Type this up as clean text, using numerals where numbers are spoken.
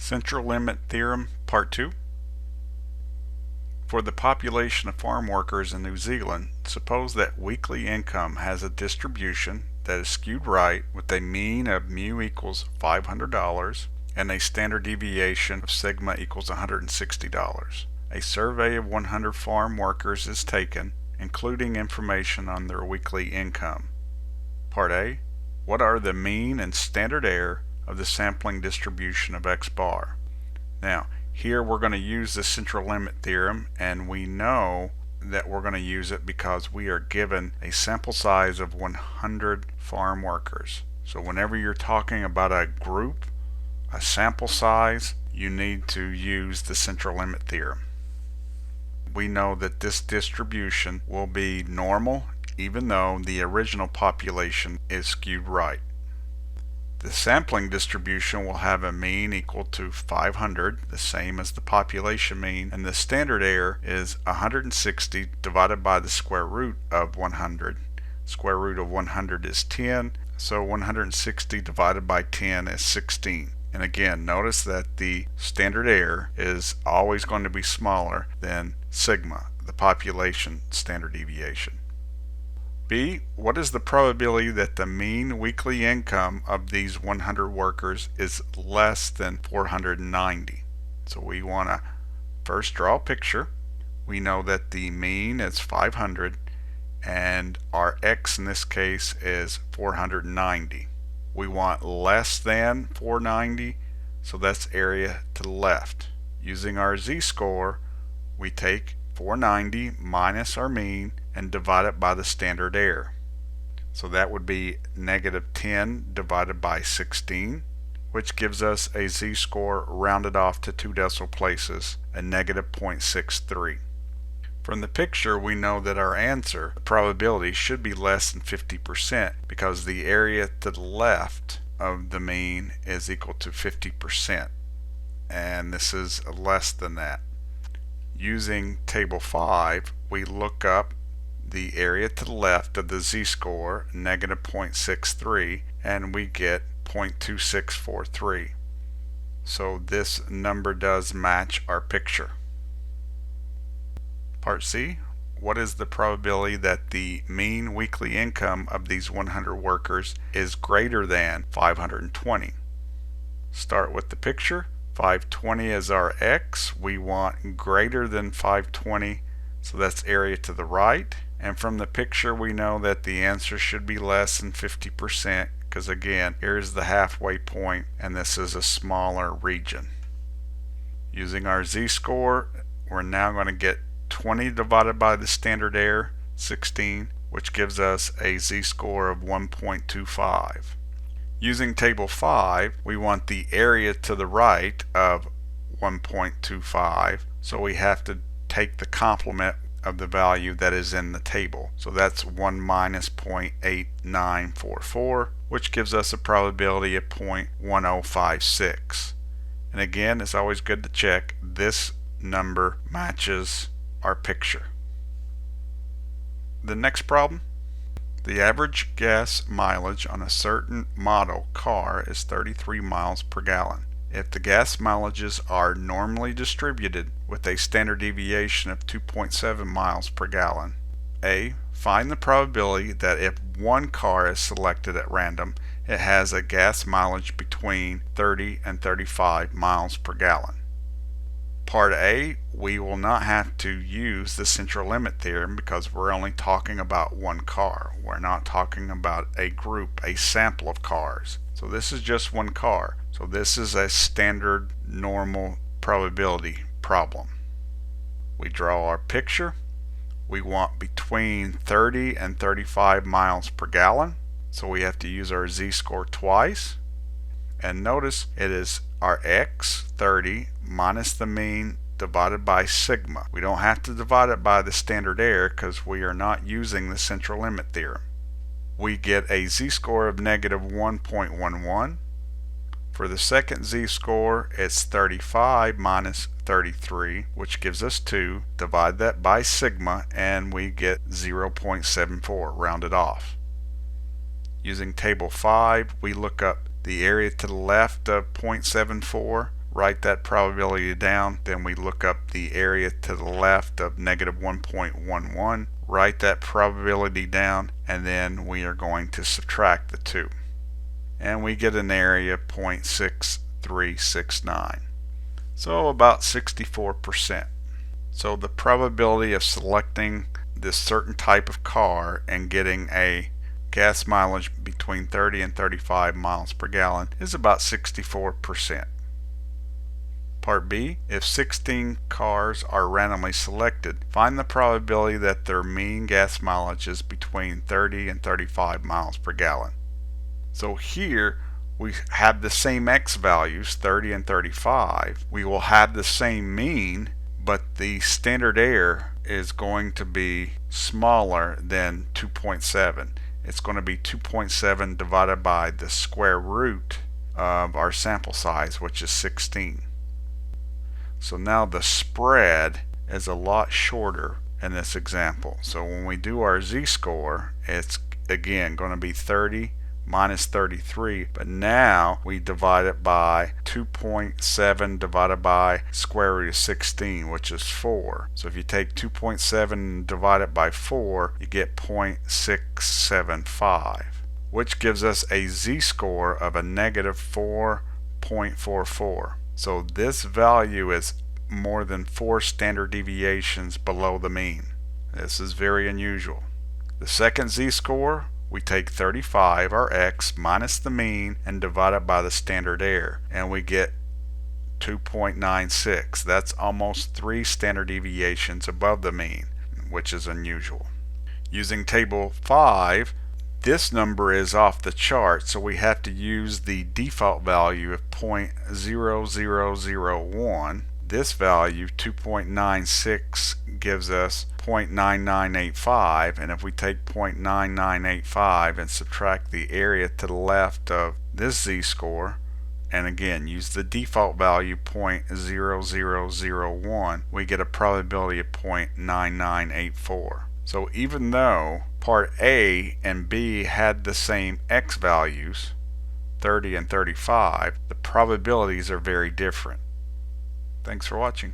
Central Limit Theorem, Part 2. For the population of farm workers in New Zealand, suppose that weekly income has a distribution that is skewed right with a mean of mu equals $500 and a standard deviation of sigma equals $160. A survey of 100 farm workers is taken, including information on their weekly income. Part A. What are the mean and standard error of the sampling distribution of X bar? Now, here we're going to use the central limit theorem, and we know that we're going to use it because we are given a sample size of 100 farm workers. So whenever you're talking about a group, a sample size, you need to use the central limit theorem. We know that this distribution will be normal even though the original population is skewed right. The sampling distribution will have a mean equal to 500, the same as the population mean, and the standard error is 160 divided by the square root of 100. Square root of 100 is 10, so 160 divided by 10 is 16. And again, notice that the standard error is always going to be smaller than sigma, the population standard deviation. B. What is the probability that the mean weekly income of these 100 workers is less than 490? So we want to first draw a picture. We know that the mean is 500 and our X in this case is 490. We want less than 490, so that's area to the left. Using our z-score, we take 490 minus our mean and divide it by the standard error. So that would be negative 10 divided by 16, which gives us a z-score rounded off to 2 decimal places, a negative 0.63. From the picture, we know that our answer, the probability, should be less than 50% because the area to the left of the mean is equal to 50%, and this is less than that. Using table 5, we look up the area to the left of the z-score, negative 0.63, and we get 0.2643. So this number does match our picture. Part C. What is the probability that the mean weekly income of these 100 workers is greater than 520? Start with the picture. 520 is our X. We want greater than 520, so that's area to the right. And from the picture we know that the answer should be less than 50% because again, here's the halfway point and this is a smaller region. Using our z-score, we're now going to get 20 divided by the standard error, 16, which gives us a z-score of 1.25. Using table 5, we want the area to the right of 1.25, so we have to take the complement of the value that is in the table. So that's 1 minus 0.8944, which gives us a probability of 0.1056. And again, it's always good to check this number matches our picture. The next problem. The average gas mileage on a certain model car is 33 miles per gallon. If the gas mileages are normally distributed with a standard deviation of 2.7 miles per gallon. A. Find the probability that if one car is selected at random, it has a gas mileage between 30 and 35 miles per gallon. Part A, we will not have to use the central limit theorem because we're only talking about one car. We're not talking about a group, a sample of cars. So this is just one car. So this is a standard normal probability problem. We draw our picture. We want between 30 and 35 miles per gallon. So we have to use our z-score twice. And notice it is our X, 30, minus the mean divided by sigma. We don't have to divide it by the standard error because we are not using the central limit theorem. We get a z-score of negative 1.11. For the second z-score, it's 35 minus 33, which gives us 2. Divide that by sigma and we get 0.74 rounded off. Using table 5, we look up the area to the left of 0.74, write that probability down. Then we look up the area to the left of negative 1.11, write that probability down, and then we are going to subtract the two. And we get an area of 0.6369. So about 64%. So the probability of selecting this certain type of car and getting a gas mileage between 30 and 35 miles per gallon is about 64%. Part B, if 16 cars are randomly selected, find the probability that their mean gas mileage is between 30 and 35 miles per gallon. So here we have the same X values, 30 and 35. We will have the same mean, but the standard error is going to be smaller than 2.7. It's going to be 2.7 divided by the square root of our sample size, which is 16. So now the spread is a lot shorter in this example. So when we do our z-score, it's again going to be 30 minus 33, but now we divide it by 2.7 divided by square root of 16, which is 4. So if you take 2.7 and divide it by 4, you get 0.675, which gives us a z-score of a negative 4.44. So this value is more than 4 standard deviations below the mean. This is very unusual. The second z-score, we take 35, our x, minus the mean and divide it by the standard error, and we get 2.96. That's almost 3 standard deviations above the mean, which is unusual. Using table 5, this number is off the chart, so we have to use the default value of 0.0001. This value, 2.96, gives us 0.9985, and if we take 0.9985 and subtract the area to the left of this z-score, and again use the default value 0.0001, we get a probability of 0.9984. So even though part A and B had the same x values, 30 and 35, the probabilities are very different. Thanks for watching.